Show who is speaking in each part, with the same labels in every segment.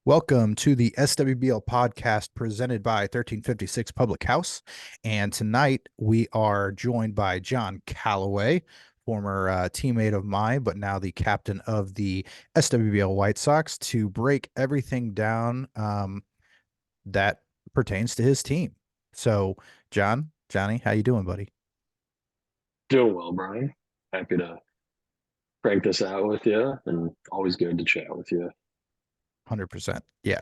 Speaker 1: Welcome to the SWBL podcast presented by 1356 Public House. And tonight we are joined by John Calloway, former teammate of mine, but now the captain of the SWBL White Sox, to break everything down that pertains to his team. So, Johnny, how you doing, buddy?
Speaker 2: Doing well, Brian. Happy to crank this out with you, and always good to chat with you.
Speaker 1: 100%. Yeah.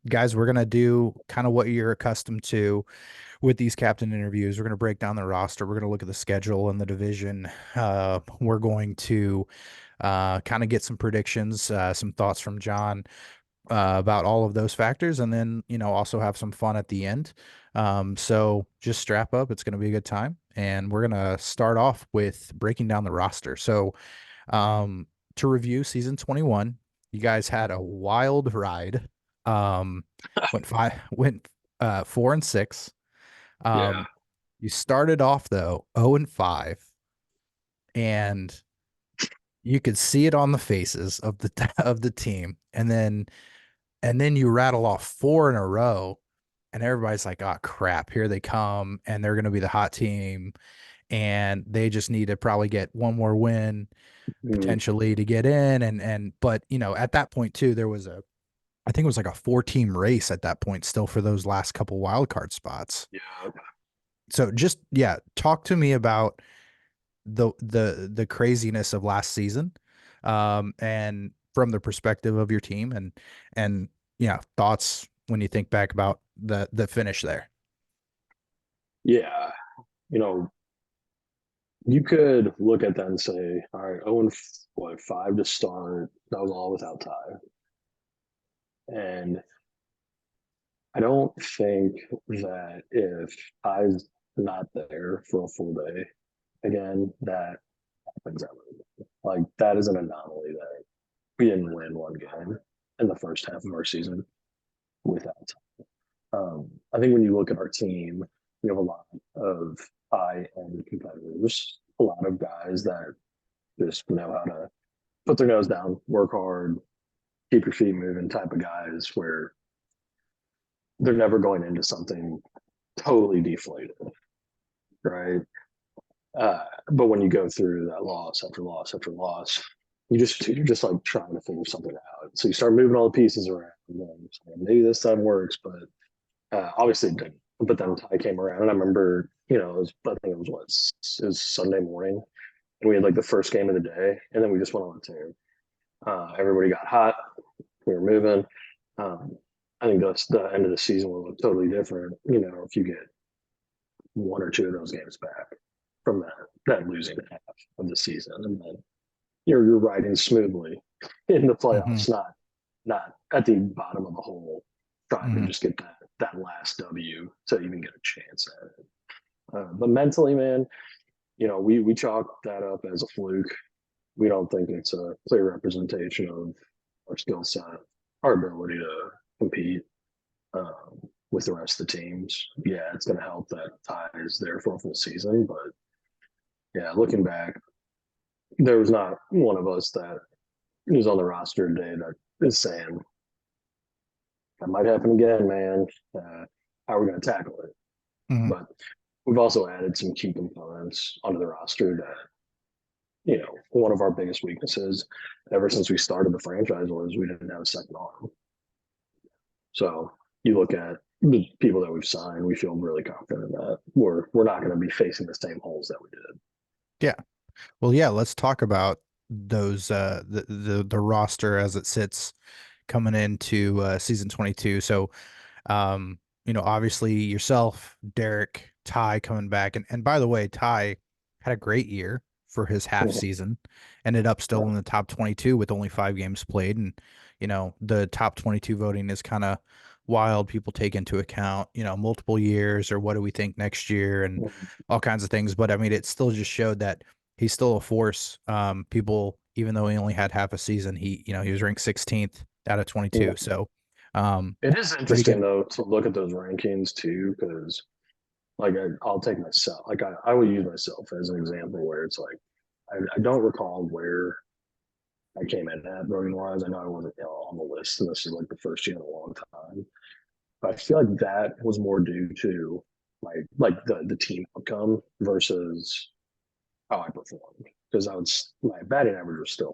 Speaker 1: Guys, we're going to do kind of what you're accustomed to with these captain interviews. We're going to break down the roster. We're going to look at the schedule and the division. We're going to kind of get some predictions, some thoughts from John about all of those factors, and then, also have some fun at the end. So just strap up. It's going to be a good time. And we're going to start off with breaking down the roster. So um, to review season 21, you guys had a wild ride. Um, went 4-6.
Speaker 2: Yeah.
Speaker 1: Um, you started off though 0-5, and you could see it on the faces of the of the team, and then you rattle off four in a row, and everybody's like, "Oh crap, here they come, and they're going to be the hot team, and they just need to probably get one more win
Speaker 2: Mm,
Speaker 1: potentially to get in." But at that point too, there was I think it was like a four-team race at that point still for those last couple wild card spots.
Speaker 2: yeah.
Speaker 1: So just, yeah, talk to me about the craziness of last season, and from the perspective of your team, and yeah, thoughts when you think back about the finish there.
Speaker 2: Yeah. You know, you could look at that and say, all right, 0 and what, 5 to start. That was all without Ty. And I don't think that if Ty's not there for a full day, again, that happens ever. Like, that is an anomaly that we didn't win one game in the first half of our season without I think when you look at our team, we have a lot of high end competitors, a lot of guys that just know how to put their nose down, work hard, keep your feet moving type of guys where they're never going into something totally deflated, right? But when you go through that loss after loss after loss, you're just like trying to figure something out. So you start moving all the pieces around. And maybe this time works, but obviously it didn't. But then Ty came around, and I remember, I think it was it was Sunday morning, and we had like the first game of the day, and then we just went on a tear. Everybody got hot. We were moving. Um, I think that's the end of the season will look totally different. If you get one or two of those games back from that losing half of the season, and then you're riding smoothly in the
Speaker 1: Hmm.
Speaker 2: playoffs, not at the bottom of the hole, trying to
Speaker 1: Hmm.
Speaker 2: just get that last W to even get a chance at it. But mentally, man, we chalk that up as a fluke. We don't think it's a clear representation of our skill set, our ability to compete with the rest of the teams. Yeah, it's going to help that Ty is there for a full season, but yeah, looking back, there was not one of us that was on the roster today that is saying that might happen again, man. How are we going to tackle it?
Speaker 1: Hmm.
Speaker 2: But we've also added some key components onto the roster that, one of our biggest weaknesses ever since we started the franchise was we didn't have a second arm. So you look at the people that we've signed, we feel really confident that we're not going to be facing the same holes that we did.
Speaker 1: Yeah. Well, yeah, let's talk about those the roster as it sits coming into season 22. So obviously yourself, Derek, Ty coming back. And by the way, Ty had a great year for his half season, ended up still in the top 22 with only 5 games played. And, the top 22 voting is kind of wild. People take into account, multiple years or what do we think next year and all kinds of things. But I mean, it still just showed that he's still a force. People, even though he only had half a season, he was ranked 16th out of 22. So,
Speaker 2: It is
Speaker 1: pretty
Speaker 2: interesting
Speaker 1: good.
Speaker 2: though to look at those rankings too, because like I'll take myself, like I will use myself as an example where it's like I don't recall where I came in at voting wise. I know I wasn't on the list, and this is like the first year in a long time. But I feel like that was more due to the team outcome versus how I performed because I was my batting average was still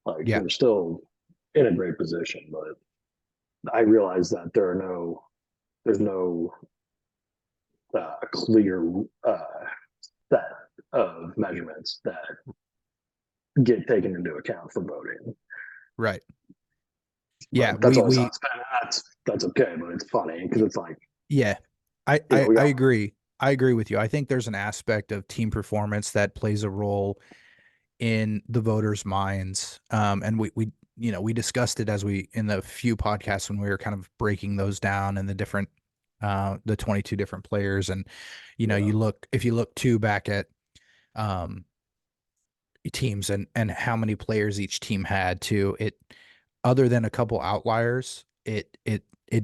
Speaker 2: like
Speaker 1: Yeah.
Speaker 2: we're still in a great position, but I realized that there's no clear set of measurements that get taken into account for voting.
Speaker 1: Right. Yeah.
Speaker 2: But that's always how
Speaker 1: We,
Speaker 2: it's been. That's okay, but it's funny because it's like
Speaker 1: yeah,
Speaker 2: we
Speaker 1: I
Speaker 2: got
Speaker 1: agree. I agree with you. I think there's an aspect of team performance that plays a role in the voters' minds. And we discussed it as we in the few podcasts when we were kind of breaking those down and the 22 different players. And,
Speaker 2: yeah
Speaker 1: if you look too back at, um, teams and how many players each team had too, other than a couple outliers, it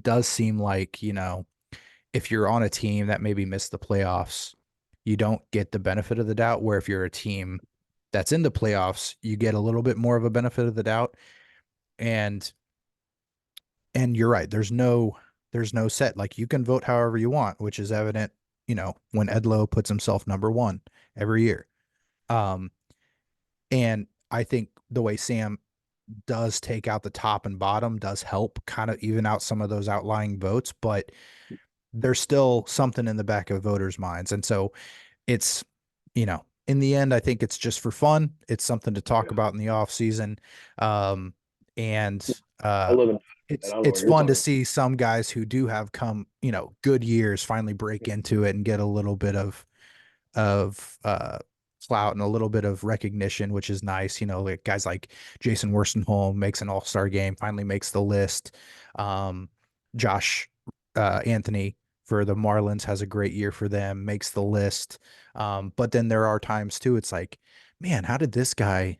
Speaker 1: does seem like, if you're on a team that maybe missed the playoffs, you don't get the benefit of the doubt. Where if you're a team that's in the playoffs, you get a little bit more of a benefit of the doubt. And you're right. There's no set. Like you can vote however you want, which is evident, when Ed Lowe puts himself number one every year. Um, and I think the way Sam does take out the top and bottom does help kind of even out some of those outlying votes, but there's still something in the back of voters' minds. And so it's, in the end, I think it's just for fun. It's something to talk
Speaker 2: yeah.
Speaker 1: about in the off season. Um, and
Speaker 2: I live in I don't know
Speaker 1: it's
Speaker 2: what you're
Speaker 1: fun to
Speaker 2: talking
Speaker 1: see some guys who do have good years finally break into it and get a little bit of clout and a little bit of recognition, which is nice. Like guys like Jason Worstenholm makes an all-star game, finally makes the list. Um, Josh Anthony for the Marlins has a great year for them, makes the list. But then there are times too, it's like, man, how did this guy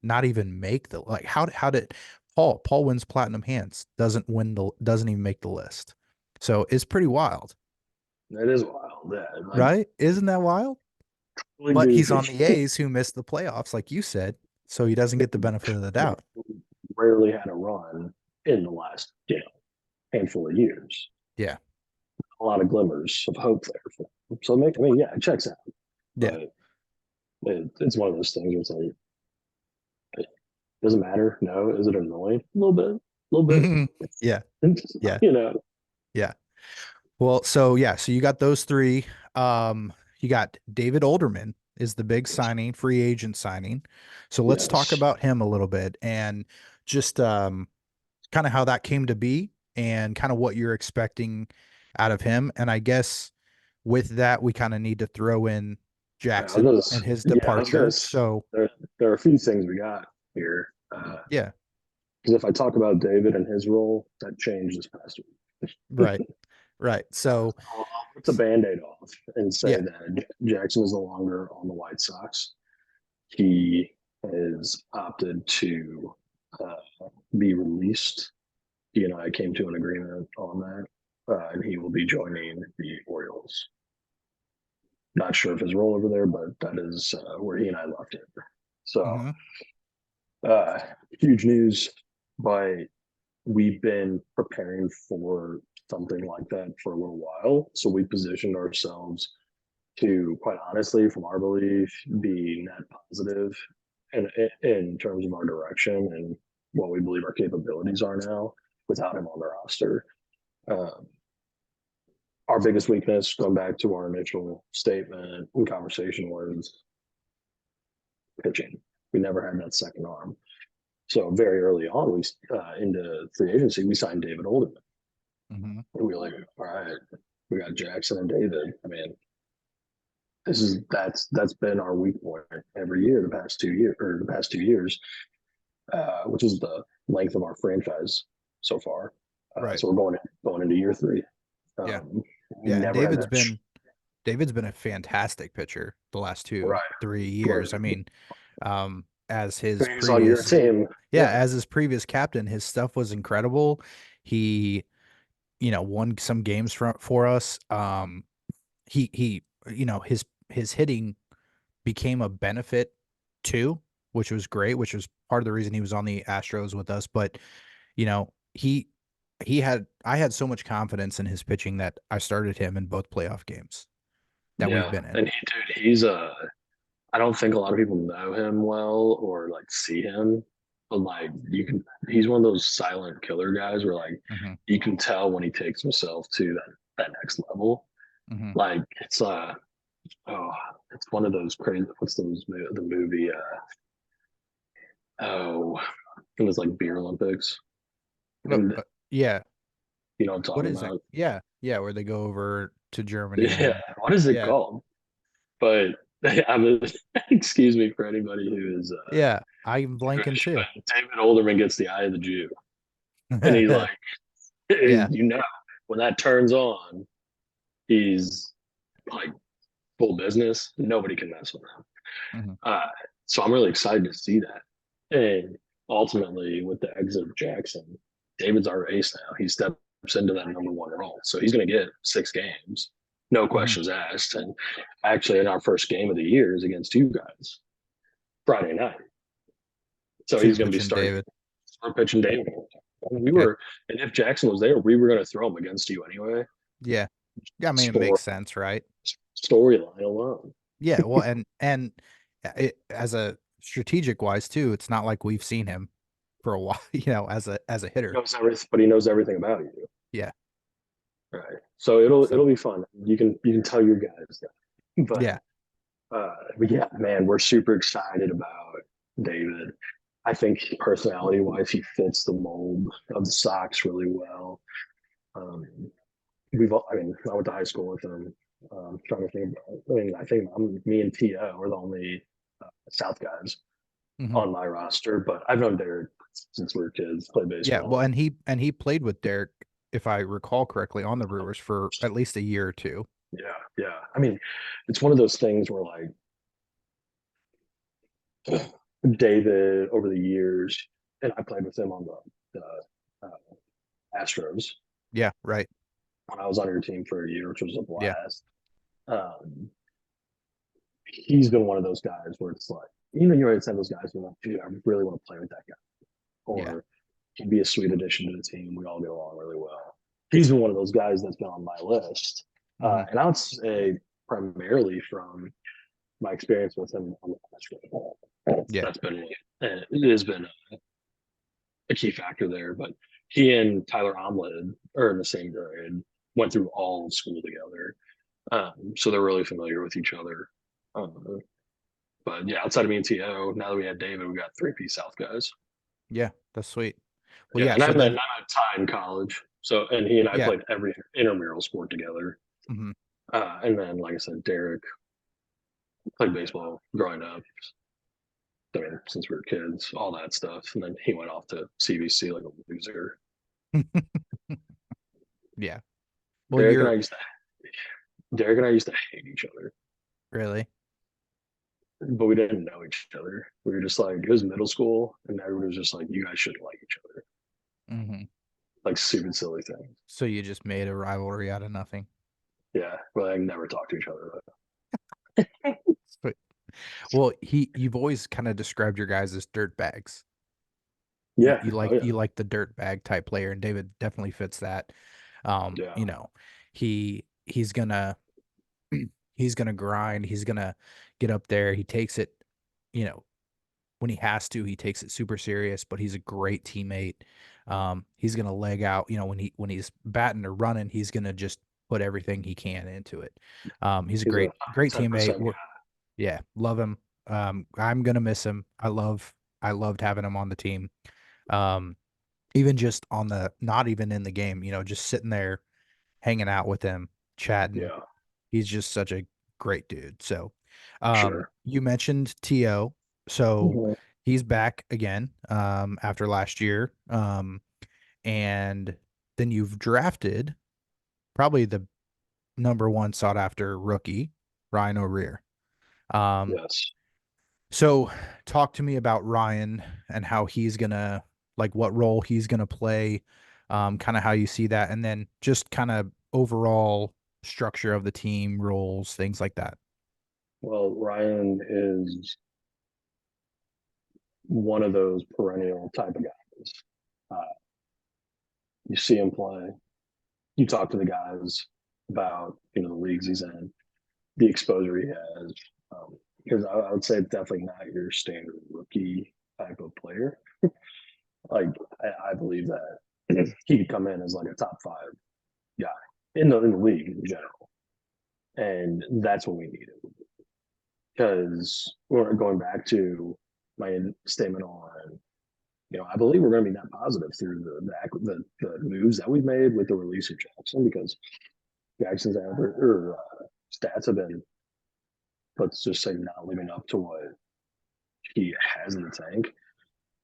Speaker 1: not even make the like how did Paul wins platinum hands, doesn't even make the list. So it's pretty wild,
Speaker 2: about. It is wild. Yeah, like
Speaker 1: right? Isn't that wild?
Speaker 2: really
Speaker 1: But he's on
Speaker 2: goofy.
Speaker 1: the A's who missed the playoffs, like you said, so he doesn't get the benefit of the doubt.
Speaker 2: Rarely had a run in the last handful of years.
Speaker 1: Yeah.
Speaker 2: A lot of glimmers of hope there. For him. So I mean, yeah, it checks out.
Speaker 1: Yeah.
Speaker 2: But it's one of those things where it's like, it doesn't matter. No, is it annoying? A little bit, a little bit.
Speaker 1: Yeah. Yeah.
Speaker 2: you know,
Speaker 1: Yeah. Well, so you got those three. You got David Olderman is the big signing, free agent signing. So let's talk
Speaker 2: yes.
Speaker 1: about him a little bit and just kind of how that came to be and kind of what you're expecting out of him. And I guess with that, we kind of need to throw in Jackson and his
Speaker 2: Yeah, I was gonna.
Speaker 1: departure. So
Speaker 2: There are a few things we got here.
Speaker 1: yeah,
Speaker 2: Because if I talk about David and his role, that changed this past week.
Speaker 1: right, right. So
Speaker 2: I'll rip the band-aid off and say
Speaker 1: yeah,
Speaker 2: that Jackson is no longer on the White Sox. He has opted to be released. He and I came to an agreement on that, and he will be joining the Orioles. Not sure of his role over there, but that is where he and I left it. So,
Speaker 1: hmm
Speaker 2: uh, huge news, but we've been preparing for something like that for a little while. So we positioned ourselves to, quite honestly, from our belief, be net positive in terms of our direction and what we believe our capabilities are now without him on the roster. Um, our biggest weakness, going back to our initial statement and conversation, was pitching. We never had that second arm. So very early on, we into free agency, we signed David Olderman.
Speaker 1: hmm
Speaker 2: And we were like, all right, we got Jackson and David. I mean, that's been our weak point every year the past 2 years, which is the length of our franchise so far.
Speaker 1: right,
Speaker 2: So we're going into year three.
Speaker 1: yeah,
Speaker 2: Um, we
Speaker 1: yeah. And
Speaker 2: never had that.
Speaker 1: David's been a fantastic pitcher the last two,
Speaker 2: Right,
Speaker 1: 3 years.
Speaker 2: but
Speaker 1: I mean, as his
Speaker 2: he's on your
Speaker 1: previous,
Speaker 2: team.
Speaker 1: yeah,
Speaker 2: Yeah,
Speaker 1: as his previous captain, his stuff was incredible. He, won some games for us. He, his hitting became a benefit too. which was great, which was part of the reason he was on the Astros with us. But you know, he had I had so much confidence in his pitching that I started him in both playoff games that we've
Speaker 2: Yeah,
Speaker 1: been in.
Speaker 2: and he's I don't think a lot of people know him well or like see him, but like he's one of those silent killer guys where like
Speaker 1: Hmm.
Speaker 2: you can tell when he takes himself to that next level.
Speaker 1: Hmm.
Speaker 2: Like oh, it's one of those crazy. What's the movie? Oh, it was like Beer Olympics,
Speaker 1: No,
Speaker 2: and
Speaker 1: yeah.
Speaker 2: you know what I'm
Speaker 1: What
Speaker 2: talking
Speaker 1: is that?
Speaker 2: about.
Speaker 1: Yeah, yeah, where they go over to Germany
Speaker 2: Yeah,
Speaker 1: and
Speaker 2: what is it
Speaker 1: yeah,
Speaker 2: called? But I'm excuse me for anybody
Speaker 1: yeah. I'm
Speaker 2: who
Speaker 1: blanking
Speaker 2: is,
Speaker 1: too.
Speaker 2: but David Olderman gets the eye of the Jew, and he like
Speaker 1: Yeah.
Speaker 2: you know when that turns on, he's like full business. Nobody can mess with him.
Speaker 1: Hmm.
Speaker 2: Uh, so I'm really excited to see that. And ultimately, with the exit of Jackson, David's our ace now. He steps into that number one role. So he's going to get 6 games, no
Speaker 1: Hmm.
Speaker 2: questions asked. And actually, in our first game of the year is against you guys, Friday night. So
Speaker 1: So you're
Speaker 2: he's going to be
Speaker 1: pitching
Speaker 2: starting
Speaker 1: David.
Speaker 2: for pitching David. We
Speaker 1: Okay.
Speaker 2: were, and if Jackson was there, we were going to throw him against you anyway.
Speaker 1: Yeah. Yeah, I mean, it
Speaker 2: Story
Speaker 1: makes sense, right?
Speaker 2: storyline alone.
Speaker 1: Yeah, well, and as a strategic wise too, it's not like we've seen him for a while, as a
Speaker 2: He
Speaker 1: hitter.
Speaker 2: knows everything, but he knows everything about you.
Speaker 1: Yeah.
Speaker 2: Right. So it'll
Speaker 1: So,
Speaker 2: be fun. You can tell your guys that.
Speaker 1: yeah.
Speaker 2: But yeah, man, we're super excited about David. I think personality wise, he fits the mold of the Sox really well. Um, I mean, I went to high school with him. Trying to think about, I mean, I think me and To are the only South guys
Speaker 1: Hmm.
Speaker 2: on my roster, but I've known Derek since we were kids, played
Speaker 1: Yeah, well,
Speaker 2: baseball.
Speaker 1: and he played with Derek, if I recall correctly, on the Brewers for at least a year or two.
Speaker 2: Yeah, yeah. I mean, it's one of those things where like David over the years, and I played with him on the Astros
Speaker 1: Yeah, right.
Speaker 2: when I was on your team for a year, which was a
Speaker 1: Yeah.
Speaker 2: blast. Um, he's been one of those guys where it's like, you already said those guys who are like, dude, I really want to play with that guy,
Speaker 1: Yeah.
Speaker 2: or he'd be a sweet addition to the team. We all get along really well. He's been one of those guys that's been on my list,
Speaker 1: Hmm.
Speaker 2: and I would say primarily from my experience with him on the Astros.
Speaker 1: Yeah.
Speaker 2: It has been a key factor there. But he and Tyler Omlin are in the same grade, went through all of school together. So they're really familiar with each other. Um, but yeah, outside of me and TO, now that we had David, we got 3P South guys.
Speaker 1: Yeah, that's sweet. Well,
Speaker 2: Yeah,
Speaker 1: yeah,
Speaker 2: and
Speaker 1: so then
Speaker 2: I met Ty in college. So, and he and I
Speaker 1: yeah.
Speaker 2: played every intramural sport together.
Speaker 1: Hmm.
Speaker 2: And then, like I said, Derek played baseball growing up. I mean, since we were kids, all that stuff. And then he went off to CBC like a loser.
Speaker 1: Yeah. Well,
Speaker 2: Derek and I
Speaker 1: you're
Speaker 2: used to Derek and I used to hate each other,
Speaker 1: really.
Speaker 2: but we didn't know each other. We were just like it was middle school, and everyone was just like, "You guys shouldn't like each other,"
Speaker 1: Hmm.
Speaker 2: like stupid, silly things.
Speaker 1: So you just made a rivalry out of nothing.
Speaker 2: Yeah, but I never talked to each other.
Speaker 1: But well, you've always kind of described your guys as dirt bags. You,
Speaker 2: Yeah,
Speaker 1: you
Speaker 2: oh
Speaker 1: like
Speaker 2: yeah,
Speaker 1: you like the dirt bag type player, and David definitely fits that. Um,
Speaker 2: yeah,
Speaker 1: you know, he's gonna he's gonna grind. He's gonna get up there. He takes it, you know, when he has to. He takes it super serious, but he's a great teammate. He's gonna leg out. When he's batting or running, he's gonna just put everything he can into it. He's a
Speaker 2: he's a
Speaker 1: great
Speaker 2: ten
Speaker 1: teammate.
Speaker 2: percent.
Speaker 1: Yeah, love him. I'm gonna miss him. I loved having him on the team. Um, even just on the not even in the game, just sitting there hanging out with him, chatting.
Speaker 2: Yeah,
Speaker 1: He's just such a great dude. So,
Speaker 2: sure.
Speaker 1: you mentioned To, so
Speaker 2: Mhm.
Speaker 1: he's back again after last year. And then you've drafted probably the number one sought after rookie, Ryan O'Rear. Um,
Speaker 2: Yes.
Speaker 1: So talk to me about Ryan and how he's gonna like what role he's gonna play, kind of how you see that, and then just kind of overall structure of the team, roles, things like that.
Speaker 2: Well, Ryan is one of those perennial type of guys. Uh, you see him play, you talk to the guys about the leagues he's in, the exposure he has. Because I would say it's definitely not your standard rookie type of player. Like I believe that he could come in as like a top five guy in the league in general, and that's what we needed. Because we're going back to my statement on, I believe we're going to be net positive through the moves that we've made with the release of Jackson, because Jackson's average or stats have been, let's just say, not living up to what he has in the tank.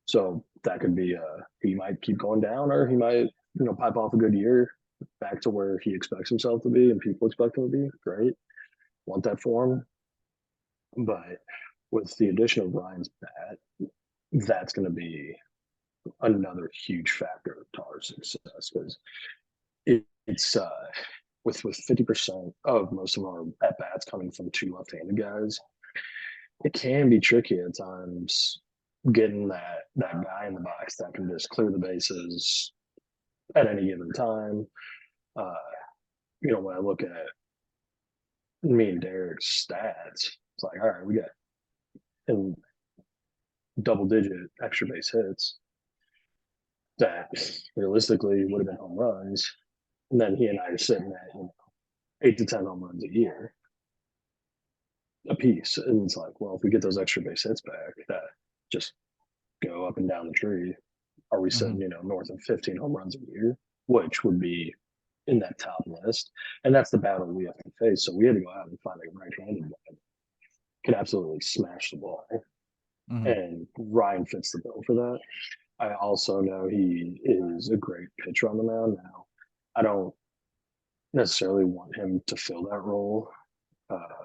Speaker 2: So that could be he might keep going down, or he might pipe off a good year back to where he expects himself to be and people expect him to be. Great, want that for him. But with the addition of Ryan's bat, that's going to be another huge factor to our success, because it's with 50% of most of our at bats coming from two left-handed guys, it can be tricky at times getting that guy in the box that can just clear the bases at any given time. Uh, when I look at me and Derek's stats, it's like, all right, we got in double-digit extra base hits that realistically would have been home runs, and then he and I are sitting at 8 to 10 home runs a year a piece. And it's like, well, if we get those extra base hits back that just go up and down the tree, are we
Speaker 1: Mm-hmm.
Speaker 2: sitting, north of 15 home runs a year, which would be in that top list? And that's the battle we have to face. So we had to go out and find a right-handed guy that can absolutely smash the ball.
Speaker 1: Mm-hmm.
Speaker 2: And Ryan fits the bill for that. I also know he is a great pitcher on the mound. Now, I don't necessarily want him to fill that role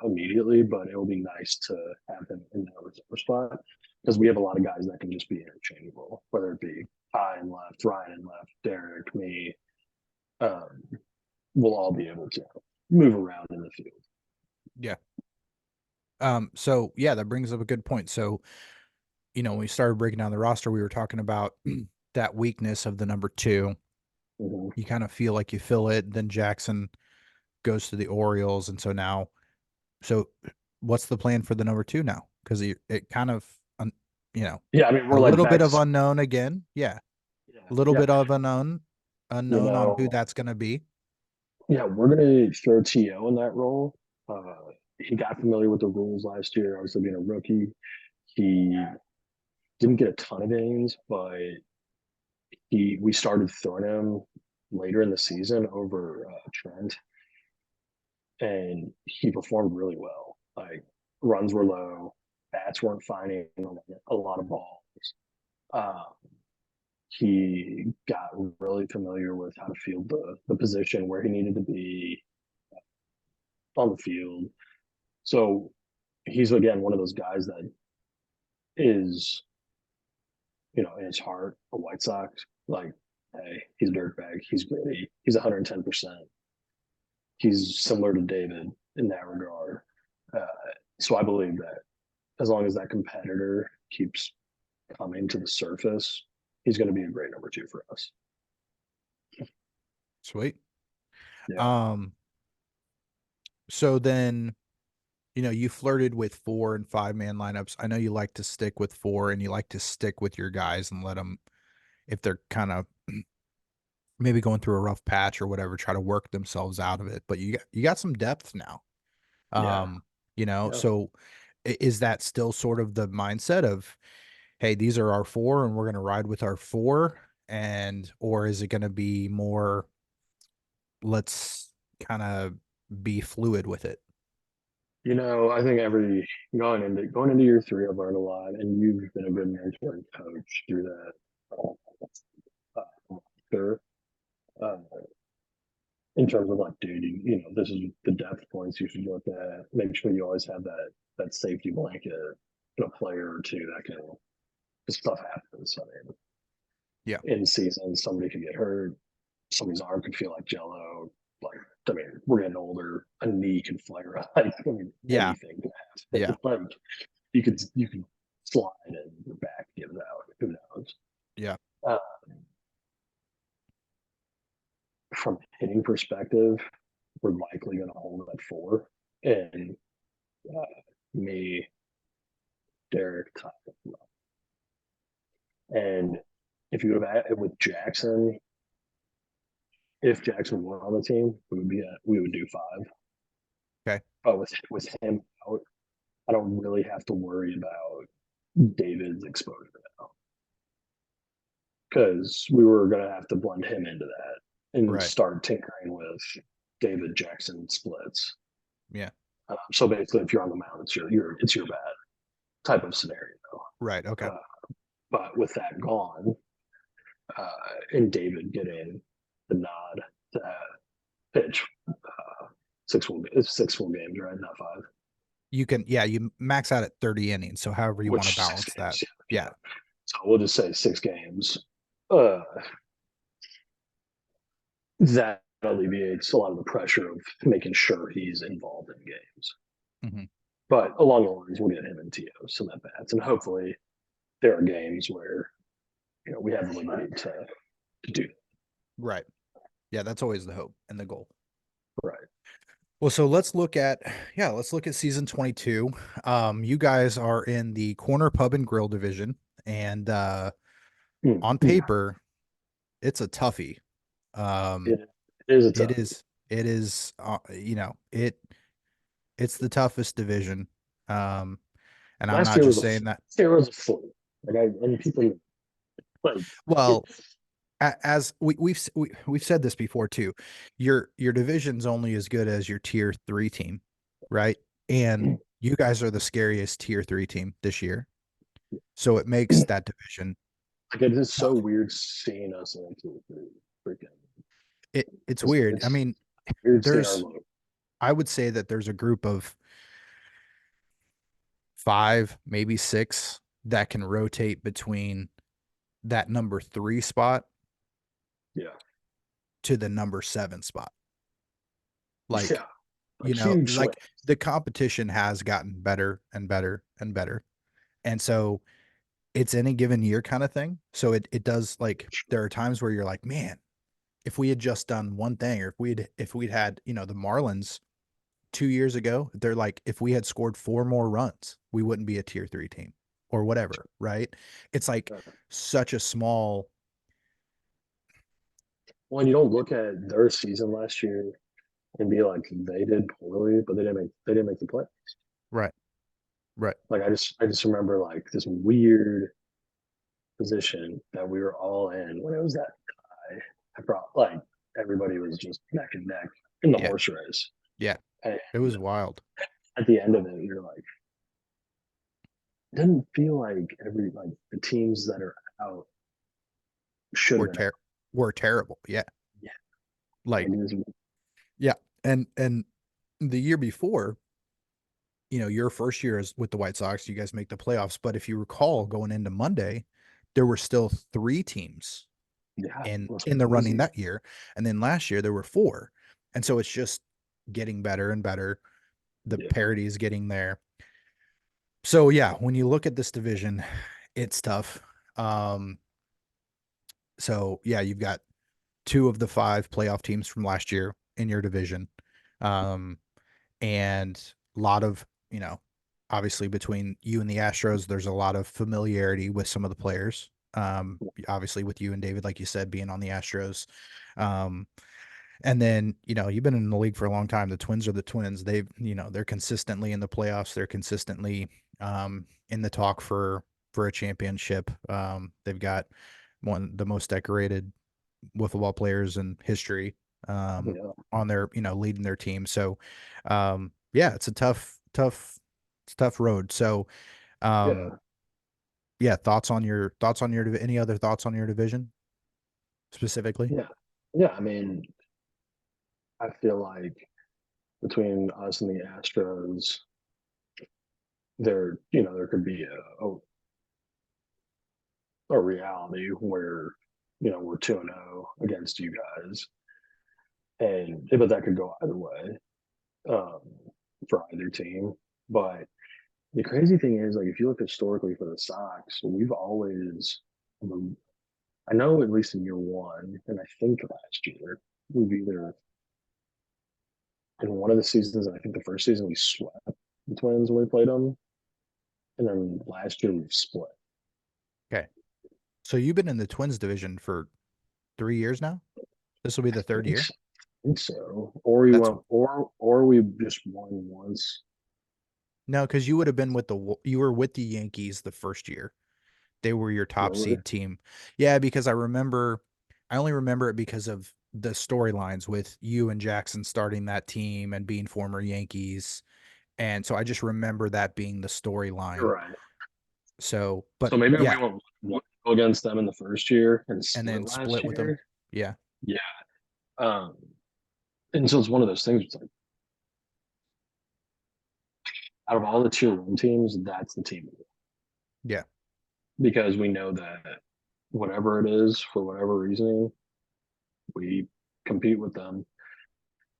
Speaker 2: immediately, but it'll be nice to have him in that reserve spot, because we have a lot of guys that can just be interchangeable, whether it be I and left, Ryan and left, Derek, me. Um, we'll all be able to move around in the field.
Speaker 1: Yeah. So yeah, that brings up a good point. So, when we started breaking down the roster, we were talking about that weakness of the number two.
Speaker 2: Mm-hmm.
Speaker 1: You kind of feel like you fill it, then Jackson goes to the Orioles, and so what's the plan for the number two now? Because it kind of, you know,
Speaker 2: Yeah, I mean,
Speaker 1: a
Speaker 2: we're like
Speaker 1: little
Speaker 2: back
Speaker 1: bit of
Speaker 2: to
Speaker 1: unknown again. Yeah,
Speaker 2: yeah,
Speaker 1: a little
Speaker 2: yeah.
Speaker 1: bit of
Speaker 2: You
Speaker 1: unknown on who
Speaker 2: know,
Speaker 1: that's going to be.
Speaker 2: yeah, we're gonna throw To in that role. He got familiar with the rules last year. Obviously, being a rookie, he didn't get a ton of innings, but we started throwing him later in the season over Trent, and he performed really well. Like, runs were low, bats weren't finding a lot of balls. Um, he got really familiar with how to field the position where he needed to be on the field. So he's again one of those guys that is, in his heart, a White Sox. Like, hey, he's a dirtbag. He's gritty. He's 110%. He's similar to David in that regard. Uh, so I believe that as long as that competitor keeps coming to the surface, he's going to be a great number two for us.
Speaker 1: Sweet.
Speaker 2: Yeah.
Speaker 1: Um, so then, you flirted with 4 and 5 man lineups. I know you like to stick with four, and you like to stick with your guys and let them, if they're kind of maybe going through a rough patch or whatever, try to work themselves out of it. But you got some depth now.
Speaker 2: Yeah.
Speaker 1: Um,
Speaker 2: Yeah.
Speaker 1: so is that still sort of the mindset of, hey, these are our four and we're going to ride with our four? Or is it going to be more, let's kind of be fluid with it?
Speaker 2: I think every going into year three, I've learned a lot, and you've been a good mentor and coach through that. Sure. Uh, in terms of like, dude, this is the depth points you should look at. Make sure you always have that safety blanket, a player or two that can. Because stuff happens. I mean,
Speaker 1: Yeah.
Speaker 2: in season, somebody could get hurt. Somebody's arm could feel like jello. Like, I mean, we're getting older. A knee can flare up. Like, I mean,
Speaker 1: Yeah.
Speaker 2: anything can happen.
Speaker 1: Yeah.
Speaker 2: Like, you could slide and your back give
Speaker 1: Yeah.
Speaker 2: Uh, from hitting perspective, we're likely going to hold at 4, and uh, me, Derek, Tyler. And if you would have with Jackson, if Jackson were on the team, we would do 5.
Speaker 1: Okay.
Speaker 2: But with him out, I don't really have to worry about David's exposure now because we were going to have to blend him into that and
Speaker 1: Right.
Speaker 2: start tinkering with David Jackson splits.
Speaker 1: Yeah.
Speaker 2: So basically, if you're on the mound, it's your bad type of scenario.
Speaker 1: Right. Okay.
Speaker 2: Uh, but with that gone, and David getting the nod to pitch 6 full games, right? Not 5.
Speaker 1: You can, yeah, you max out at 30 innings. So however you want to
Speaker 2: Which 6
Speaker 1: balance that.
Speaker 2: games? Yeah.
Speaker 1: Yeah.
Speaker 2: So we'll just say 6 games. Uh, that alleviates a lot of the pressure of making sure he's involved in games.
Speaker 1: Hmm.
Speaker 2: But along the lines, we'll get him and Tio some at bats, and hopefully there are games where we have the liberty to do
Speaker 1: Right. Yeah. That's always the hope and the goal.
Speaker 2: that. Right.
Speaker 1: Well, so let's look at season 22. You guys are in the corner pub and grill division, and on
Speaker 2: Mm.
Speaker 1: paper, it's a toughie. Um,
Speaker 2: It is a
Speaker 1: it
Speaker 2: tough.
Speaker 1: is, it's the toughest division. Um, and I'm
Speaker 2: Last
Speaker 1: not
Speaker 2: year
Speaker 1: just
Speaker 2: was a
Speaker 1: saying that.
Speaker 2: last year was a fluke. And people like
Speaker 1: Well,
Speaker 2: it's
Speaker 1: as we've said this before too, your division's only as good as your tier 3 team, right? And you guys are the scariest tier 3 team this year. So it makes that division
Speaker 2: like it is so
Speaker 1: tough.
Speaker 2: weird seeing us in freaking.
Speaker 1: It's weird. I
Speaker 2: It's
Speaker 1: mean,
Speaker 2: weird seeing our
Speaker 1: there's
Speaker 2: logo.
Speaker 1: I would say that there's a group of 5, maybe 6 that can rotate between that number 3 spot
Speaker 2: Yeah,
Speaker 1: to the number 7 spot. Like,
Speaker 2: yeah, like huge swing.
Speaker 1: like the competition has gotten better and better and better. And so it's any given year kind of thing. So it does, like, there are times where you're like, man, if we had just done one thing, or if we'd had, the Marlins 2 years ago, they're like, if we had scored 4 more runs, we wouldn't be a tier 3 team or whatever, right? It's like such a small.
Speaker 2: Well, you don't look at their season last year and be like they did poorly, but they didn't make the play.
Speaker 1: Right, right.
Speaker 2: Like I just remember like this weird position that we were all in when it was that tie. I brought like everybody was just neck and neck in the
Speaker 1: Yeah,
Speaker 2: horse race,
Speaker 1: yeah.
Speaker 2: and
Speaker 1: It was wild.
Speaker 2: at the end of it, you're like, it doesn't feel like the teams that are out should have
Speaker 1: We're
Speaker 2: been out.
Speaker 1: ter we're terrible. Yeah.
Speaker 2: Yeah, like
Speaker 1: Like, yeah. And the year before, your first year is with the White Sox, you guys make the playoffs. But if you recall, going into Monday, there were still 3 teams
Speaker 2: yeah, it was
Speaker 1: in the running
Speaker 2: crazy.
Speaker 1: that year. And then last year there were 4. And so it's just getting better and better. The
Speaker 2: Yeah,
Speaker 1: parity is getting there. So yeah, when you look at this division, it's tough. Um, so yeah, you've got 2 of the 5 playoff teams from last year in your division. Um, and a lot of, obviously between you and the Astros, there's a lot of familiarity with some of the players. Obviously with you and David, like you said, being on the Astros. Um, and then, you've been in the league for a long time. The Twins are the Twins. They're consistently in the playoffs. They're consistently in the talk for a championship. They've got one the most decorated wiffle ball players in history
Speaker 2: yeah,
Speaker 1: on their, leading their team. So, yeah, it's a tough road. So, um,
Speaker 2: yeah,
Speaker 1: yeah, any other thoughts on your division specifically?
Speaker 2: yeah, yeah. I mean, I feel like between us and the Astros, there could be a reality where we're 2-0 against you guys, and but that could go either way um, for either team. But the crazy thing is, like, if you look historically for the Sox, we've always I know at least in year one, and I think last year we've either in one of the seasons, and I think the first season we swept the Twins when we played them, and then last year we've split.
Speaker 1: Okay. So you've been in the Twins division for 3 years now? This will be
Speaker 2: I
Speaker 1: the third
Speaker 2: think
Speaker 1: year?
Speaker 2: so. I think so. Or we
Speaker 1: That's
Speaker 2: went, or we just won once.
Speaker 1: no, because you would have been with you were with the Yankees the first year. They were your top
Speaker 2: Really?
Speaker 1: seed team. Yeah, because I only remember it because of the storylines with you and Jackson starting that team and being former Yankees. And so I just remember that being the storyline.
Speaker 2: You're right.
Speaker 1: So, but
Speaker 2: So maybe we
Speaker 1: yeah,
Speaker 2: went one against them in the first year and
Speaker 1: and
Speaker 2: split
Speaker 1: then
Speaker 2: last
Speaker 1: split with them.
Speaker 2: year.
Speaker 1: Yeah.
Speaker 2: Yeah. Um, and so it's one of those things. It's like out of all the tier one teams, that's the team
Speaker 1: Yeah.
Speaker 2: because we know that whatever it is for whatever reasoning, we compete with them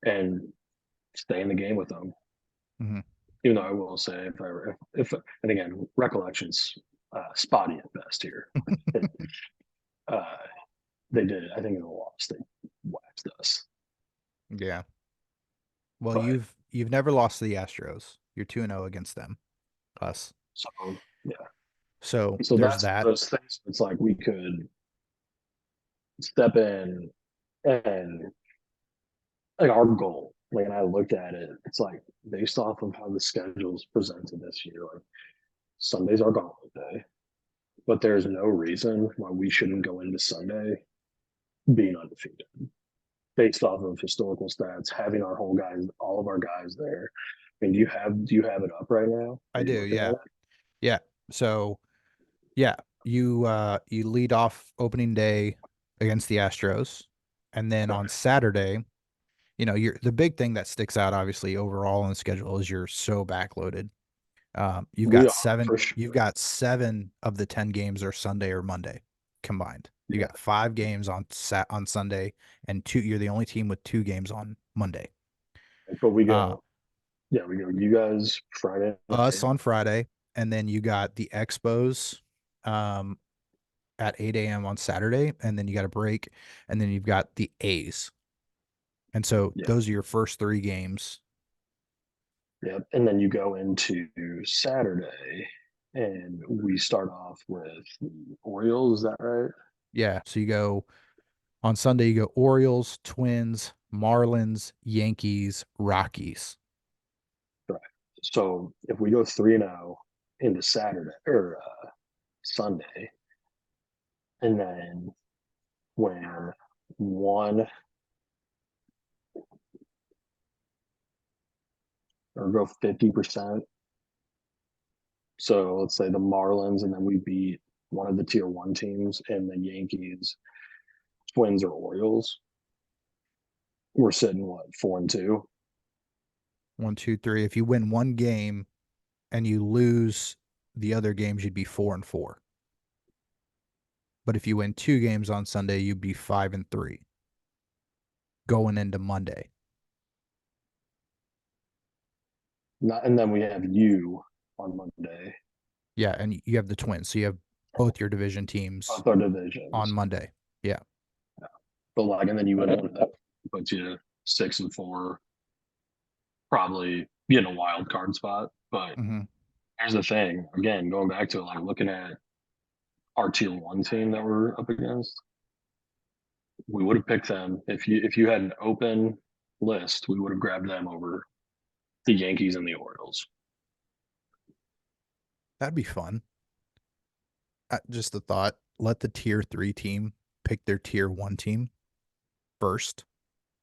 Speaker 2: and stay in the game with them.
Speaker 1: Hmm.
Speaker 2: Even though I will say, if and again, recollections spotty at best here. uh, they did. I think in the loss they waxed us,
Speaker 1: Yeah. Well,
Speaker 2: but
Speaker 1: you've never lost to the Astros. You're 2-0 against them, us.
Speaker 2: so yeah.
Speaker 1: So
Speaker 2: So
Speaker 1: there's
Speaker 2: that's one of
Speaker 1: that.
Speaker 2: those things. It's like we could step in and like our goal. Like, and I looked at it. It's like based off of how the schedule's presented this year. Like Sunday's our gauntlet day, but there's no reason why we shouldn't go into Sunday being undefeated based off of historical stats, having our whole guys, all of our guys there. I mean, do you have it up right now?
Speaker 1: I
Speaker 2: Are you
Speaker 1: do,
Speaker 2: looking at
Speaker 1: yeah.
Speaker 2: it?
Speaker 1: Yeah. So yeah, you lead off opening day against the Astros, and then on
Speaker 2: Right.
Speaker 1: Saturday, you're the big thing that sticks out obviously overall on the schedule is you're so backloaded.
Speaker 2: We are for
Speaker 1: You've
Speaker 2: sure.
Speaker 1: got 7 of the 10 games are Sunday or Monday combined. You
Speaker 2: Yeah,
Speaker 1: got 5 games on Sunday and two. You're the only team with 2 games on Monday.
Speaker 2: but we
Speaker 1: Uh,
Speaker 2: go. Yeah, we go. You guys Friday
Speaker 1: us
Speaker 2: night.
Speaker 1: on Friday, and then you got the Expos, um, at 8 a.m. on Saturday, and then you got a break, and then you've got the A's. And so
Speaker 2: Yeah,
Speaker 1: those are your first 3 games.
Speaker 2: yeah, and then you go into Saturday, and we start off with the Orioles. Is that right?
Speaker 1: Yeah. So you go on Sunday, you go Orioles, Twins, Marlins, Yankees, Rockies.
Speaker 2: Right. So if we go 3-0 into Saturday or Sunday, and then when one or go 50%. So let's say the Marlins, and then we beat one of the tier one teams and the Yankees, Twins, or Orioles. We're sitting what 4-2.
Speaker 1: 1, 2, 3. If you win one game and you lose the other games, you'd be 4-4. But if you win 2 games on Sunday, you'd be 5-3 going into Monday.
Speaker 2: Not, and then we have you on Monday,
Speaker 1: Yeah, and you have the Twins, so you have both your division teams
Speaker 2: both our
Speaker 1: on
Speaker 2: divisions.
Speaker 1: Monday. Yeah.
Speaker 2: But like, and then you would end up puts you 6-4, probably get a wild card spot. But
Speaker 1: Hmm.
Speaker 2: here's the thing: again, going back to it, like looking at our tier one team that we're up against, we would have picked them if you had an open list. We would have grabbed them over the Yankees and the Orioles.
Speaker 1: That'd be fun. Just a thought. Let the tier 3 team pick their tier 1 team first,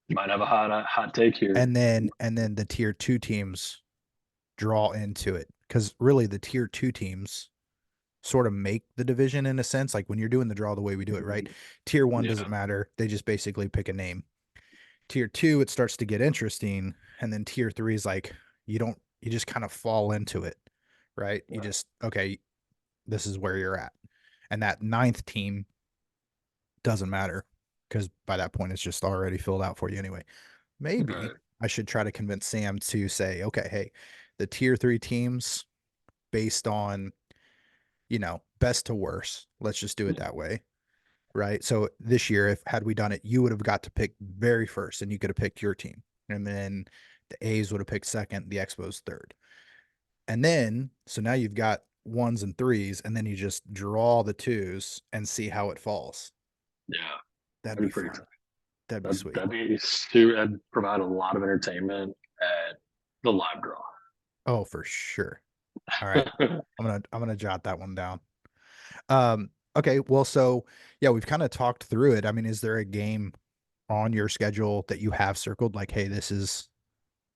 Speaker 2: You might have a hot take here.
Speaker 1: and then the tier 2 teams draw into it because really the tier 2 teams sort of make the division in a sense. Like when you're doing the draw the way we do it, right? Tier 1 doesn't
Speaker 2: Yeah,
Speaker 1: matter. They just basically pick a name. Tier 2, it starts to get interesting, and then tier 3 is like you just kind of fall into it, right? You
Speaker 2: right,
Speaker 1: just okay, this is where you're at, and that ninth team doesn't matter because by that point it's just already filled out for you anyway. Maybe
Speaker 2: right.
Speaker 1: I should try to convince Sam to say, okay, hey, the tier 3 teams based on best to worst. Let's just do it
Speaker 2: Yeah.
Speaker 1: that way. right? So this year, if had we done it, you would have got to pick very first, and you could have picked your team, and then the A's would have picked second, the Expos third, and then so now you've got ones and threes, and then you just draw the twos and see how it falls.
Speaker 2: Yeah,
Speaker 1: That'd
Speaker 2: that'd
Speaker 1: be
Speaker 2: be pretty
Speaker 1: fun.
Speaker 2: tight.
Speaker 1: That'd be
Speaker 2: That'd,
Speaker 1: sweet.
Speaker 2: that'd be super. That'd provide a lot of entertainment at the live draw.
Speaker 1: Oh, for sure. All right. I'm gonna jot that one down. Okay, well, so yeah, we've kind of talked through it. I mean, is there a game on your schedule that you have circled like, hey, this is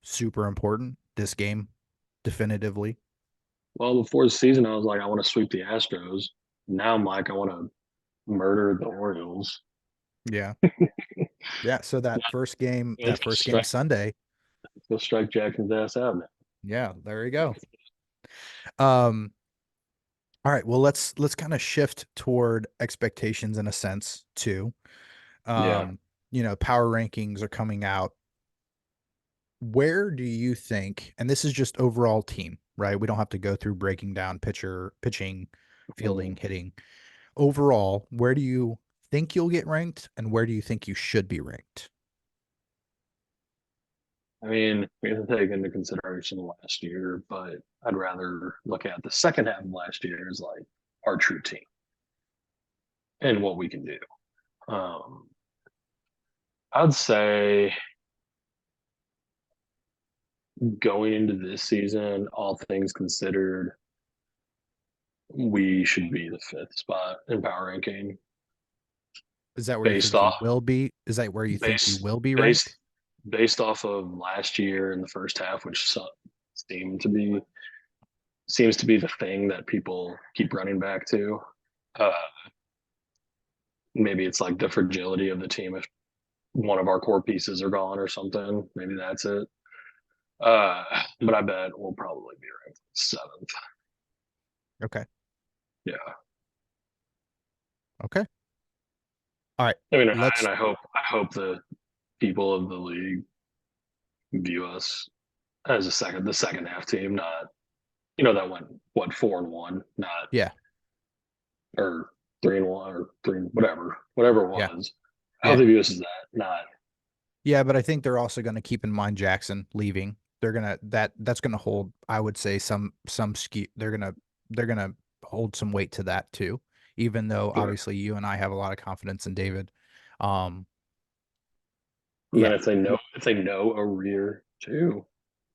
Speaker 1: super important, this game definitively?
Speaker 2: Well, before the season, I was like, I want to sweep the Astros. Now I'm like, I want to murder the Orioles.
Speaker 1: Yeah. Yeah, so
Speaker 2: Let's
Speaker 1: that
Speaker 2: go
Speaker 1: first game
Speaker 2: strike,
Speaker 1: Sunday.
Speaker 2: let's go strike Jackson's ass out now.
Speaker 1: Yeah, there you go. Um, all right, well, let's kind of shift toward expectations in a sense too.
Speaker 2: Yeah.
Speaker 1: Um, power rankings are coming out. Where do you think, and this is just overall team, right? We don't have to go through breaking down pitching,
Speaker 2: Mm.
Speaker 1: fielding, hitting. Overall, where do you think you'll get ranked and where do you think you should be ranked?
Speaker 2: I mean, we have to take into consideration last year, but I'd rather look at the second half of last year as like our true team and what we can do. Um, I'd say going into this season, all things considered, we should be the fifth spot in power ranking
Speaker 1: Is that where you
Speaker 2: based
Speaker 1: think you
Speaker 2: off
Speaker 1: will be? Is that where you think you
Speaker 2: based
Speaker 1: will be ranked?
Speaker 2: based based off of last year in the first half, which seemed to be seems to be the thing that people keep running back to. Uh, Maybe it's like the fragility of the team if one of our core pieces are gone or something. Maybe that's it. But I bet we'll probably be ranked seventh.
Speaker 1: Okay.
Speaker 2: Yeah.
Speaker 1: Okay. All right.
Speaker 2: I mean, and
Speaker 1: Let's
Speaker 2: I hope the people of the league view us as the second half team, not that went what 4-1, not
Speaker 1: yeah.
Speaker 2: or 3-1 or three whatever it
Speaker 1: Yeah.
Speaker 2: was. I hope
Speaker 1: Yeah.
Speaker 2: they view us as that, not
Speaker 1: Yeah, but I think they're also going to keep in mind Jackson leaving. They're gonna that's gonna hold, I would say, some ski. They're gonna hold some weight to that too. Even though
Speaker 2: sure.
Speaker 1: obviously you and I have a lot of confidence in David. Um,
Speaker 2: And then
Speaker 1: yeah,
Speaker 2: if they know a rear too,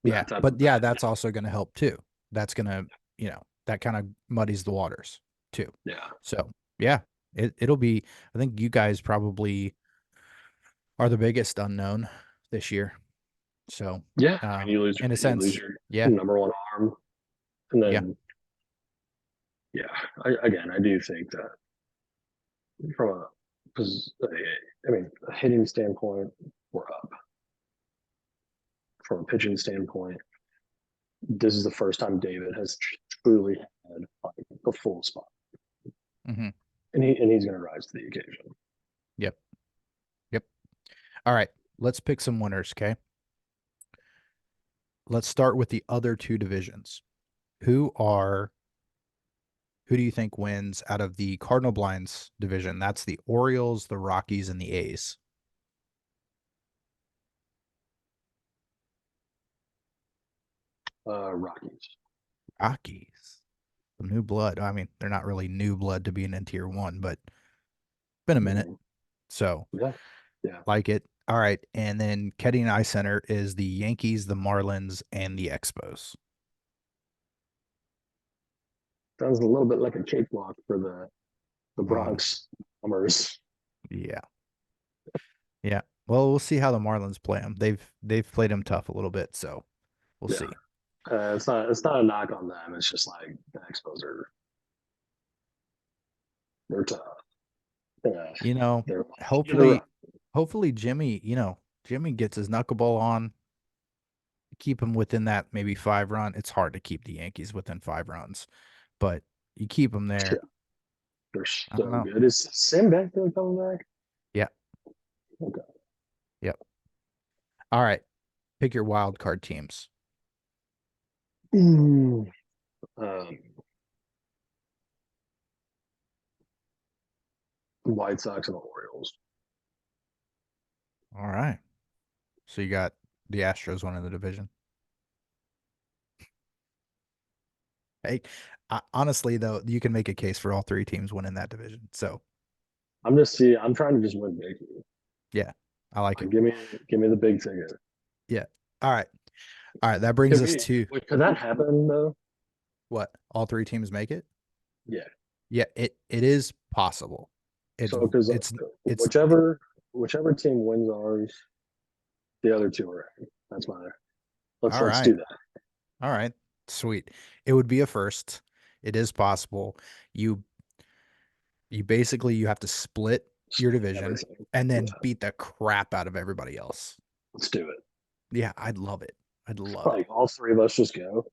Speaker 1: yeah,
Speaker 2: that's at the
Speaker 1: but yeah,
Speaker 2: bad.
Speaker 1: that's also gonna help too. That's gonna, that kind of muddies the waters too.
Speaker 2: Yeah.
Speaker 1: So yeah, it'll be. I think you guys probably are the biggest unknown this year. So,
Speaker 2: Yeah. I mean,
Speaker 1: in a
Speaker 2: you lose
Speaker 1: sense,
Speaker 2: your
Speaker 1: yeah,
Speaker 2: number one arm, and
Speaker 1: yeah.
Speaker 2: then yeah. I do think that from I mean, a hitting standpoint, we're up. From a pitching standpoint, this is the first time David has truly had like a full spot,
Speaker 1: Hmm.
Speaker 2: and he's going to rise to the occasion.
Speaker 1: Yep. Yep. All right. Let's pick some winners. Okay. Let's start with the other two divisions. Who are, who do you think wins out of the Cardinal Blinds division? That's the Orioles, the Rockies, and the A's.
Speaker 2: Rockies.
Speaker 1: Rockies. Some new blood. I mean, they're not really new blood to be in tier one, but been a minute.
Speaker 2: Mhm.
Speaker 1: So
Speaker 2: Yeah, yeah.
Speaker 1: like it. All right. And then Ketting Eye Center is the Yankees, the Marlins, and the Expos.
Speaker 2: Sounds a little bit like a cakewalk for the
Speaker 1: Um,
Speaker 2: Bronx Bombers.
Speaker 1: yeah. Yeah. Well, we'll see how the Marlins play them. They've played them tough a little bit, so we'll
Speaker 2: Yeah,
Speaker 1: see.
Speaker 2: it's not a knock on them. It's just like the Expos they're tough. Yeah,
Speaker 1: You know,
Speaker 2: they're
Speaker 1: hopefully, hopefully Jimmy, Jimmy gets his knuckleball on, keep him within that maybe 5 run. It's hard to keep the Yankees within 5 runs, but you keep them there.
Speaker 2: they're
Speaker 1: I don't
Speaker 2: so
Speaker 1: know.
Speaker 2: good. Is Sim back there coming back?
Speaker 1: Yeah.
Speaker 2: Okay.
Speaker 1: Yep. All right. Pick your wild card teams.
Speaker 2: Mm, um, White Sox and the Orioles.
Speaker 1: All right. So you got the Astros winning the division. Hey, honestly though, you can make a case for all three teams winning that division. So
Speaker 2: I'm trying to just win big.
Speaker 1: yeah, I like it.
Speaker 2: Like, give me the big ticket.
Speaker 1: Yeah. All right. All right. That brings
Speaker 2: Could
Speaker 1: us
Speaker 2: we?
Speaker 1: to
Speaker 2: Wait, could that happen though?
Speaker 1: what? All three teams make it?
Speaker 2: Yeah.
Speaker 1: Yeah, it is possible. It's
Speaker 2: So because
Speaker 1: it's
Speaker 2: whichever team wins ours, the other two are in. That's my. Let's
Speaker 1: all
Speaker 2: let's
Speaker 1: right.
Speaker 2: do that.
Speaker 1: All right. Sweet. It would be a first. It is possible. You you basically you have to split your
Speaker 2: Split
Speaker 1: division
Speaker 2: everything.
Speaker 1: and
Speaker 2: Yeah.
Speaker 1: then beat the crap out of everybody else.
Speaker 2: Let's do it.
Speaker 1: Yeah, I'd love it. I'd love it.
Speaker 2: Like all three of us just go.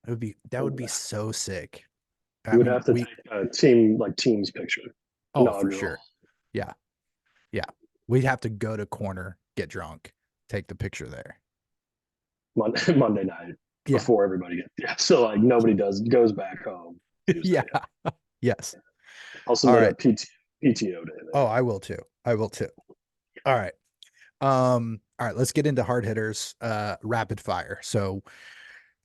Speaker 1: That would be
Speaker 2: We
Speaker 1: so sick. I
Speaker 2: would
Speaker 1: mean,
Speaker 2: have to take a team's picture.
Speaker 1: oh, for
Speaker 2: Inaugural
Speaker 1: sure. Yeah. Yeah. We'd have to go to corner, get drunk, take the picture there.
Speaker 2: Monday, Monday night
Speaker 1: Yeah.
Speaker 2: before everybody gets. Yeah. So like nobody goes back home Tuesday.
Speaker 1: Yeah. Yes.
Speaker 2: I'll
Speaker 1: All
Speaker 2: submit a
Speaker 1: right.
Speaker 2: PTO day
Speaker 1: Oh,
Speaker 2: there.
Speaker 1: I will too. I will too. All right. All right, let's get into hard hitters, rapid fire. So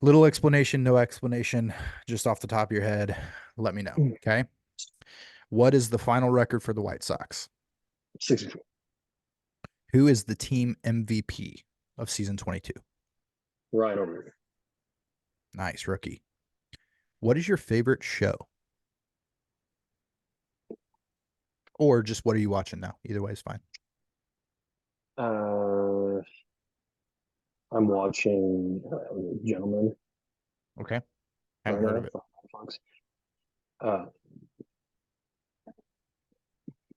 Speaker 1: little explanation, no explanation, just off the top of your head. Let me know. Okay. What is the final record for the White Sox?
Speaker 2: 64.
Speaker 1: Who is the team MVP of season 22?
Speaker 2: Right over here.
Speaker 1: Nice, rookie. What is your favorite show? Or just what are you watching now? Either way is fine.
Speaker 2: Uh, I'm watching Gentleman
Speaker 1: Okay. Haven't
Speaker 2: right
Speaker 1: heard of
Speaker 2: now.
Speaker 1: it.
Speaker 2: Fox. Uh,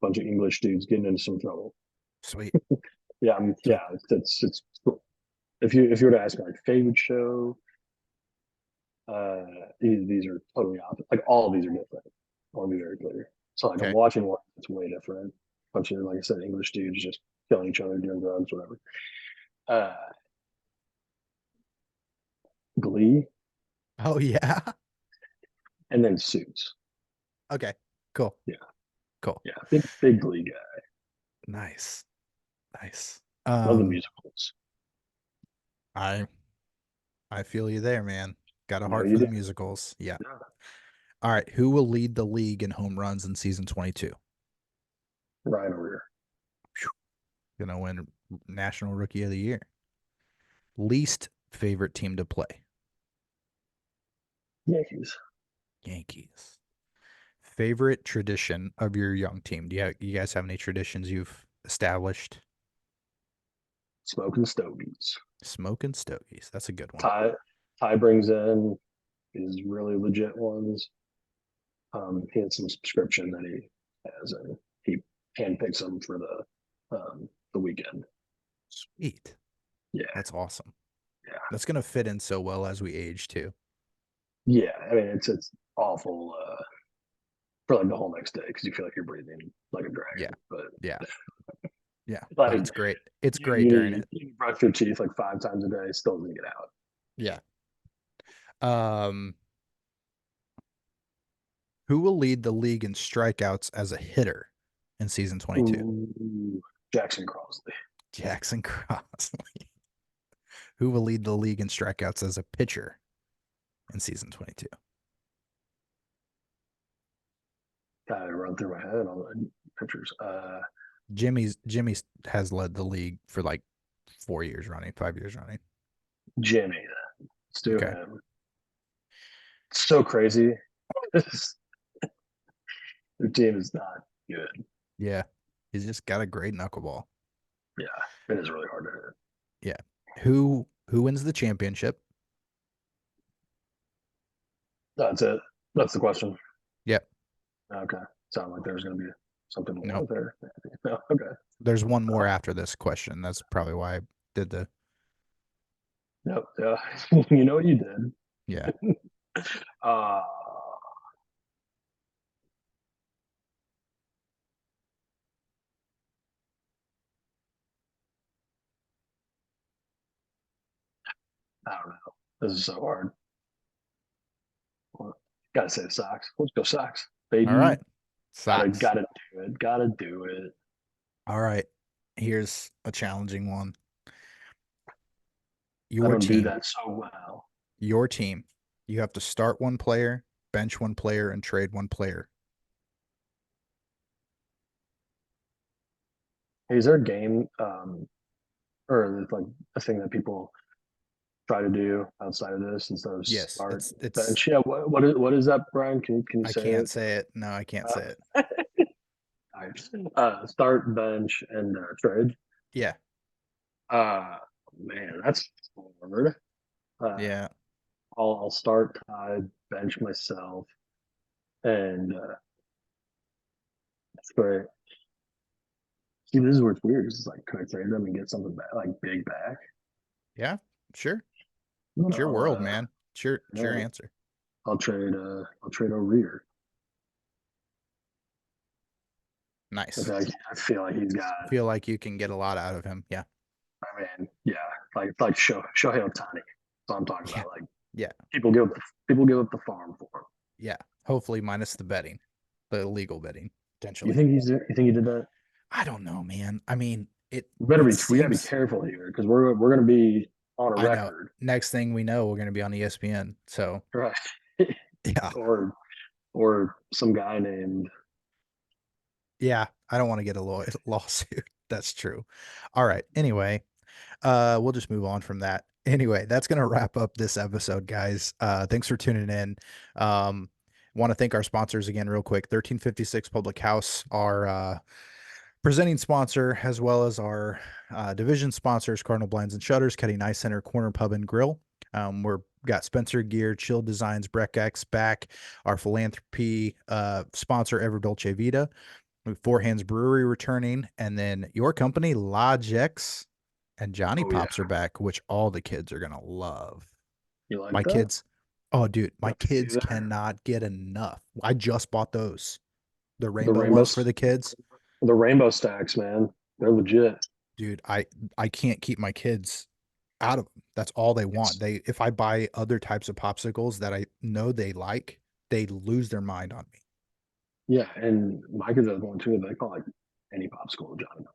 Speaker 2: bunch of English dudes getting into some trouble.
Speaker 1: Sweet.
Speaker 2: Yeah,
Speaker 1: Sweet.
Speaker 2: it's cool. If you were to ask my favorite show, these are totally opposite. Like all of these are different. I want to be very clear. So like I'm
Speaker 1: Okay.
Speaker 2: watching one that's way different. Bunch of like I said, English dudes just killing each other, doing drugs, whatever. Uh, Glee,
Speaker 1: Oh, yeah.
Speaker 2: and then Suits.
Speaker 1: Okay. Cool.
Speaker 2: Yeah,
Speaker 1: Cool.
Speaker 2: yeah, big Glee guy.
Speaker 1: Nice. Nice.
Speaker 2: Love the musicals.
Speaker 1: I I feel you there, man. Got a
Speaker 2: I know
Speaker 1: heart
Speaker 2: you
Speaker 1: for the
Speaker 2: do.
Speaker 1: musicals. Yeah.
Speaker 2: Yeah,
Speaker 1: All right. Who will lead the league in home runs in season 22?
Speaker 2: right over here.
Speaker 1: Gonna win National Rookie of the Year. Least favorite team to play?
Speaker 2: Yankees.
Speaker 1: Yankees. Favorite tradition of your young team? You guys have any traditions you've established?
Speaker 2: Smoking stogies.
Speaker 1: Smoking stogies. That's a good one.
Speaker 2: Ty brings in his really legit ones. He has some subscription that he has, and he handpicks them for the weekend.
Speaker 1: Sweet.
Speaker 2: Yeah,
Speaker 1: That's awesome.
Speaker 2: yeah,
Speaker 1: That's gonna fit in so well as we age too.
Speaker 2: yeah. I mean, it's awful for like the whole next day because you feel like you're breathing like a
Speaker 1: Yeah.
Speaker 2: dragon. But
Speaker 1: Yeah. Yeah. Oh,
Speaker 2: like
Speaker 1: it's great. It's
Speaker 2: you,
Speaker 1: great
Speaker 2: you
Speaker 1: during
Speaker 2: need
Speaker 1: it.
Speaker 2: you brush your teeth like 5 times a day, still doesn't get out.
Speaker 1: Yeah. Um, who will lead the league in strikeouts as a hitter in season 22?
Speaker 2: Ooh, Jackson Crossley.
Speaker 1: Jackson Crossley. Who will lead the league in strikeouts as a pitcher in season 22?
Speaker 2: Kind of run through my head all the pictures.
Speaker 1: Jimmy's has led the league for like 4 years running, 5 years running.
Speaker 2: Jimmy. Let's do
Speaker 1: Okay.
Speaker 2: him. It's so crazy. Their team is not good.
Speaker 1: Yeah. He's just got a great knuckleball.
Speaker 2: Yeah, it is really hard to hit.
Speaker 1: Yeah. Who wins the championship?
Speaker 2: That's it. That's the question.
Speaker 1: Yep.
Speaker 2: Okay. Sound like there's going to be something more
Speaker 1: Nope.
Speaker 2: there. No, okay.
Speaker 1: There's one more
Speaker 2: Uh,
Speaker 1: after this question. That's probably why I did the
Speaker 2: yep. Yeah. You know what you did.
Speaker 1: yeah.
Speaker 2: Uh, I don't know. This is so hard. Well, gotta say the Sox. Let's go Sox,
Speaker 1: All right.
Speaker 2: baby.
Speaker 1: Sox.
Speaker 2: Gotta do it. Gotta do it.
Speaker 1: All right. Here's a challenging one.
Speaker 2: I
Speaker 1: Your
Speaker 2: don't do
Speaker 1: team,
Speaker 2: that so well.
Speaker 1: your team. You have to start one player, bench one player, and trade one player.
Speaker 2: Hey, is there a game or like a thing that people try to do outside of this instead of
Speaker 1: Yes,
Speaker 2: start
Speaker 1: it's
Speaker 2: bench? Yeah, what is that, Brian? Can you
Speaker 1: I
Speaker 2: say
Speaker 1: can't
Speaker 2: it?
Speaker 1: say it. No, I can't say it.
Speaker 2: Uh, all right. Start bench and trade.
Speaker 1: Yeah.
Speaker 2: Uh Man, that's hard. Uh
Speaker 1: Yeah.
Speaker 2: I'll start tied, bench myself, and but see, this is where it's weird. It's like, could I trade them and get something back, like big back?
Speaker 1: Yeah. Sure. It's your
Speaker 2: No,
Speaker 1: world, man. It's your
Speaker 2: yeah,
Speaker 1: answer.
Speaker 2: I'll trade a reader.
Speaker 1: Nice.
Speaker 2: I feel like he's got.
Speaker 1: Feel like you can get a lot out of him. Yeah.
Speaker 2: I mean, yeah, like Shohei Ohtani. That's what I'm talking
Speaker 1: Yeah.
Speaker 2: about. Like
Speaker 1: Yeah.
Speaker 2: people give up the farm for him.
Speaker 1: Yeah. Hopefully minus the betting, the illegal betting,
Speaker 2: You
Speaker 1: potentially.
Speaker 2: think you think he did that?
Speaker 1: I don't know, man. I mean,
Speaker 2: We
Speaker 1: it
Speaker 2: gotta be
Speaker 1: seems
Speaker 2: careful here because we're gonna be on a
Speaker 1: I know.
Speaker 2: record,
Speaker 1: Next thing we know, we're gonna be on ESPN. So
Speaker 2: right?
Speaker 1: yeah.
Speaker 2: or some guy named.
Speaker 1: Yeah. I don't want to get a lawsuit. That's true. All right. Anyway, we'll just move on from that. Anyway, that's gonna wrap up this episode, guys. Thanks for tuning in. Want to thank our sponsors again, real quick. 1356 Public House, our presenting sponsor, as well as our division sponsors, Cardinal Blinds and Shutters, Cutting Ice Center, Corner Pub and Grill. We're got Spencer Gear, Chill Designs, Breck back, our philanthropy sponsor, Ever Dolce Vita. We have Four Hands Brewery returning, and then your company, Logix, and Johnny
Speaker 2: Oh yeah,
Speaker 1: Pops are back, which all the kids are gonna love.
Speaker 2: you like
Speaker 1: My
Speaker 2: that?
Speaker 1: kids, oh dude, my
Speaker 2: Got to see
Speaker 1: kids
Speaker 2: there.
Speaker 1: cannot get enough. I just bought those, the
Speaker 2: The
Speaker 1: rainbow ones for
Speaker 2: rainbows,
Speaker 1: the kids.
Speaker 2: the rainbow stacks, man. They're legit.
Speaker 1: Dude, I can't keep my kids out of them. That's all they want.
Speaker 2: It's
Speaker 1: They if I buy other types of popsicles that I know they like, they lose their mind on me.
Speaker 2: Yeah, and my kids have one too. They call like any popsicle Johnny,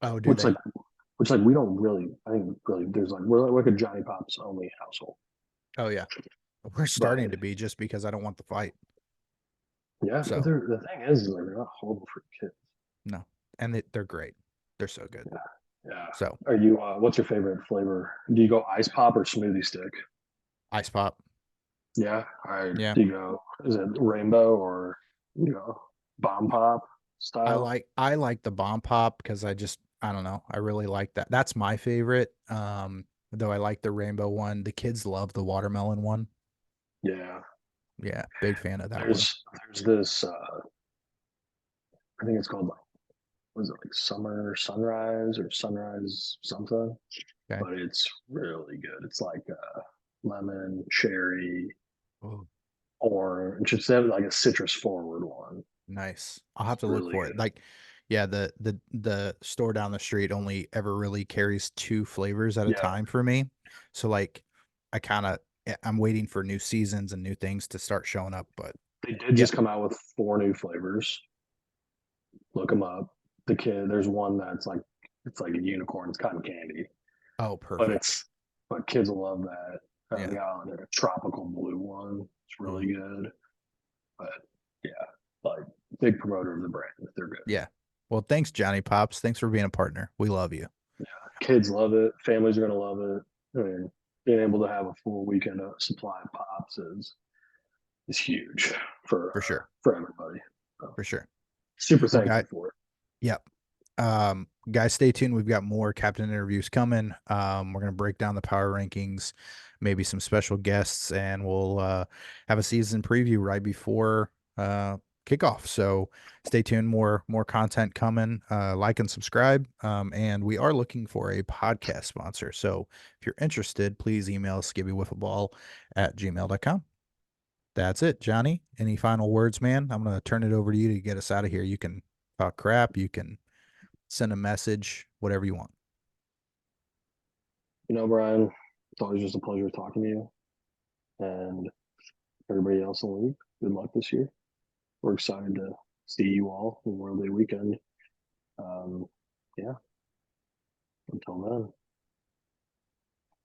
Speaker 1: Oh, do
Speaker 2: which
Speaker 1: they?
Speaker 2: like we don't really. I think really there's like we're like a Johnny Pops only household.
Speaker 1: Oh yeah. We're
Speaker 2: But
Speaker 1: starting to be just because I don't want the fight.
Speaker 2: yeah, but
Speaker 1: So
Speaker 2: the thing is like they're not horrible for kids.
Speaker 1: no. And they're great. They're so good.
Speaker 2: Yeah, yeah.
Speaker 1: So
Speaker 2: Are you? What's your favorite flavor? Do you go ice pop or smoothie stick?
Speaker 1: ice pop.
Speaker 2: Yeah. All right.
Speaker 1: Yeah.
Speaker 2: Do you go? Is it rainbow or you know bomb pop style?
Speaker 1: I like the bomb pop because I don't know. I really like that. That's my favorite. Though I like the rainbow one. The kids love the watermelon one.
Speaker 2: Yeah.
Speaker 1: Yeah, big fan of that one.
Speaker 2: There's this. I think it's called like was it like summer sunrise or sunrise something,
Speaker 1: Okay.
Speaker 2: but it's really good. It's like lemon, cherry,
Speaker 1: Oh,
Speaker 2: orange. It's like a citrus forward one.
Speaker 1: nice. I'll have
Speaker 2: It's
Speaker 1: to look
Speaker 2: really
Speaker 1: for it.
Speaker 2: good.
Speaker 1: Like, yeah, the store down the street only ever really carries two flavors at a
Speaker 2: Yeah,
Speaker 1: time for me. So like I kind of I'm waiting for new seasons and new things to start showing up, but
Speaker 2: they did
Speaker 1: yeah.
Speaker 2: just come out with 4 new flavors. Look them up. There's one that's like it's like a unicorn. It's cotton candy,
Speaker 1: Oh,
Speaker 2: but
Speaker 1: perfect.
Speaker 2: it's but kids will love that. They
Speaker 1: Yeah.
Speaker 2: got like a tropical blue one. It's
Speaker 1: Oh,
Speaker 2: really good. But yeah, like big promoter of the brand. They're good.
Speaker 1: yeah. Well, thanks, Johnny Pops. Thanks for being a partner. We love you.
Speaker 2: Kids love it. Families are gonna love it. I mean, being able to have a full weekend of supply of pops is huge
Speaker 1: For sure.
Speaker 2: for everybody. So,
Speaker 1: For sure.
Speaker 2: super
Speaker 1: Well, guy,
Speaker 2: thankful for it.
Speaker 1: yep. Guys, stay tuned. We've got more captain interviews coming. We're gonna break down the power rankings, maybe some special guests, and we'll have a season preview right before kickoff. So stay tuned. More content coming. Like and subscribe. And we are looking for a podcast sponsor. So if you're interested, please email skibbywiffleball@gmail.com. That's it, Johnny. Any final words, man? I'm gonna turn it over to you to get us out of here. You can talk crap. You can send a message, whatever you want.
Speaker 2: You know, Brian, it's always just a pleasure talking to you and everybody else in the league. Good luck this year. We're excited to see you all Memorial Day weekend. Yeah, until then,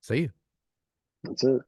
Speaker 1: See you.
Speaker 2: that's it.